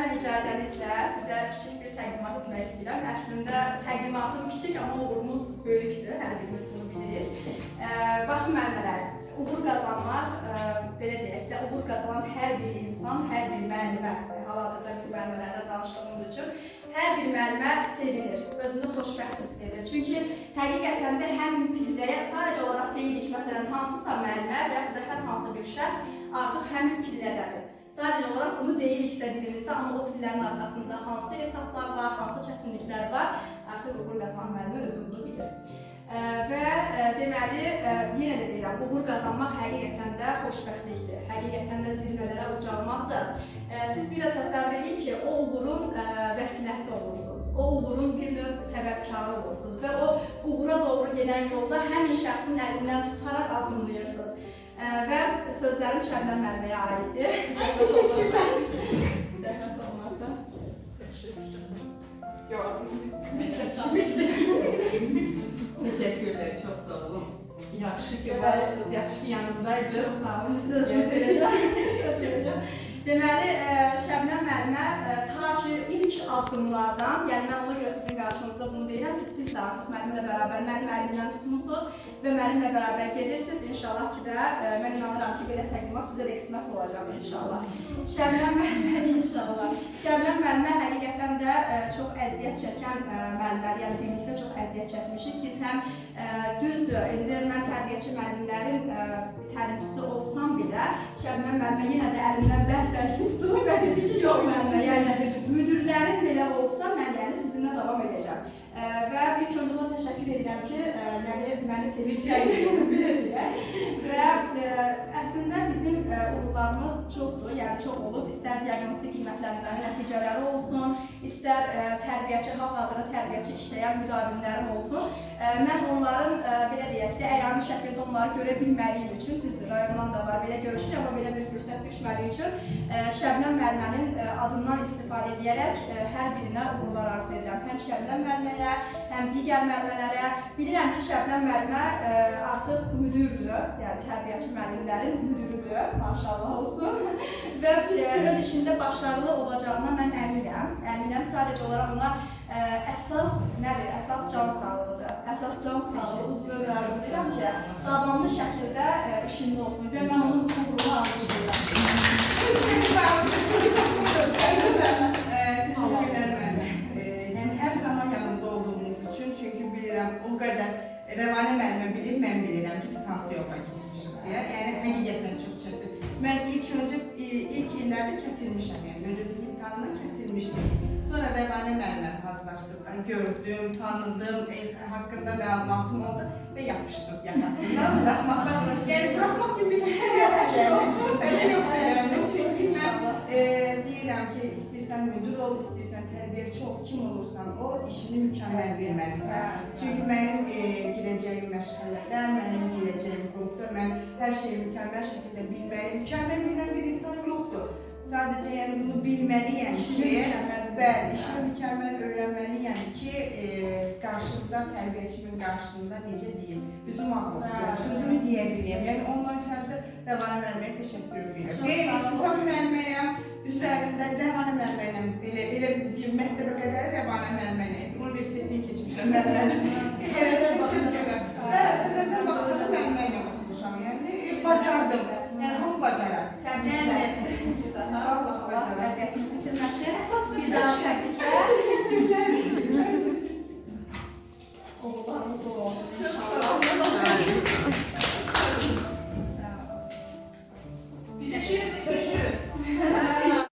mən icazənizlə sizə kiçik bir təqdimat etmək istəyirəm. Əslində təqdimatım kiçik, amma uğurumuz böyükdür, hər birimiz bunu bilirik. Baxın müəllimələr, uğur qazanmaq, belə deyək də, uğur qazanan hər bir insan, hər bir müəllimə, hal-hazırda biz müəllimələrdə danışdığımız üçün, hər bir müəllimə sevilir, özünü xoşbəxt hiss edir. Çünki həqiqətən də həmin pilləyə sadəcə olaraq deyirik, məsələn, hansısa müəllimə və yaxud da hər hansı bir şəxs artıq həmin pillədədir. Sadəcə olaraq bunu deyiriksə dilimizdə, amma o pillərin arxasında hansı etaplar var, hansı çətinliklər var, artıq uğur qazanan müəllimə özü bunu bilir. Və deməli, yenə də deyirəm, uğur qazanmaq həqiqətən də xoşbəxtlikdir, həqiqətən də zirvələrə ucalmaqdır. Siz bir də təsəvvür edin ki, o uğurun vəsiləsi olursunuz, o uğurun bir növ səbəbkarı olursunuz və o uğura doğru gedən yolda həmin şəxsin əlindən tutaraq addımlayırsınız. Və sözlərim Şəbnəm müəlliməyə aiddir. Təşəkkürlər. Zəhmət olmasa. Təşəkkürlər, çox sağ olun. Yaxşı ki varsınız, yaxşı ki yanımdaydınız. Çox sağ olun. Sizə söz verəcəm. Deməli, Şəbnəm müəllimə ta ki ilk addımlardan, yəni mən ona görə sizin qarşınızda bunu deyirəm ki, siz də artıq mənimlə bərabər, mənim əlimdən tutmusunuz və mənimlə bərabər gedirsiniz. İnşallah ki də, mən inanıram ki, belə təqdimat sizə də qismət olacaq inşallah. Şəbnəm müəllimə inşallah. Şəbnəm müəllimə həqiqətən də çox əziyyət çəkən müəllimədir, yəni birlikdə çox əziyyət çəkmişik. Biz həm düzdür, indi mən tərbiyəçi müəllimlərin təlimçisi olsam belə, Şəbnəm müəllimə yenə də əlimdən bərk tutdu və dedi ki, yox müəllimə, yəni müdürlərin belə olsa, mən yəni sizinlə davam edəcəm. Və ilk öncə də təşəkkür edirəm ki, məni seçdiyiniz belə deyək. Və əslində bizim uğurlarımız çoxdur, yəni çox olub. İstər diaqnostik qiymətləndirmənin nəticələri olsun, istər tərbiyəçi, hal-hazırda tərbiyəçi işləyən müdavimlərim olsun. Mən onların, belə deyək də, əyani şəkildə onları görə bilmədiyim üçün, düzdür, rayondan da var, belə görüşür, amma belə bir fürsət düşmədiyi üçün Şəbnəm müəllimənin adından istifadə edərək hər birinə uğurlar arzu edirəm. Həm Şəbnəm müəlliməyə, həm digər müəllimələrə. Bilirəm ki, Şəbnəm müəllimə artıq müdürdür, yəni tərbiyəçi müəllimlərin müdürüdür, maşallah olsun. Və öz işində başarılı olacağına mən əminəm. Əminəm, sadəcə olaraq ona əsas nədir? Əsas can sağlığıdır. Əsas can sağlığı uzun arzu edirəm ki, davamlı şəkildə işində olsun və mən onun uğurunu arzulayıram. Teşekkürler müəllimə. Yəni hər zaman yanımda olduğunuz üçün, çünki bilirəm o qədər Rəvanə müəllimə bilir, mən bilirəm ki, biz hansı yoldan keçmişik deyə. Yəni həqiqətən çox çətin. Mən ilk illərdə kəsilmişəm, yəni müdürlük imtahanından kəsilmişdim. Sonra Rəvanə müəllimə hazırlaşdım, gördüm, tanıdım, haqqında məlumatım oldu və yapışdım yaxasından. Bıraxmaqdan, yəni bıraxmaq kimi bir fikir yox yəni. Çünki mən deyirəm ki, istəyirsən müdür ol, istəyirsən tərbiyəçi ol, kim olursan o, işini mükəmməl bilməlisən. Çünki mənim girəcəyim məşğələdə, mənim girəcəyim qrupda, mən hər şeyi mükəmməl şəkildə bilməliyim. Mükəmməl bilən bir insan yoxdur. Sadəcə yəni bunu bilməliyəm ki, bəli, işimi mükəmməl öyrənməliyəm ki, qarşımda, tərbiyəçimin qarşılığında necə deyim, üzüm ağ olsun, sözümü deyə biləyəm. Yəni ondan tərdə Rəvanə müəlliməyə təşəkkür edirəm. Qeyri-ixtisas müəlliməyəm, üzərində Rəvanə müəllimə elə məktəbə qədər Rəvanə müəllimə universitetini keçmişəm müəllimə. Təşəkkürlər. Təzəsən baxacaq müəllimə ilə oxumuşam, yəni bacardım. Yəni hamı bacarar. Təbriklər. Allah bacarar. Vəziyyətinizi itirməsin. Əsas bir daha təbriklər. Təşəkkürlər. Oğullarımız olsun inşallah. Bizə şiir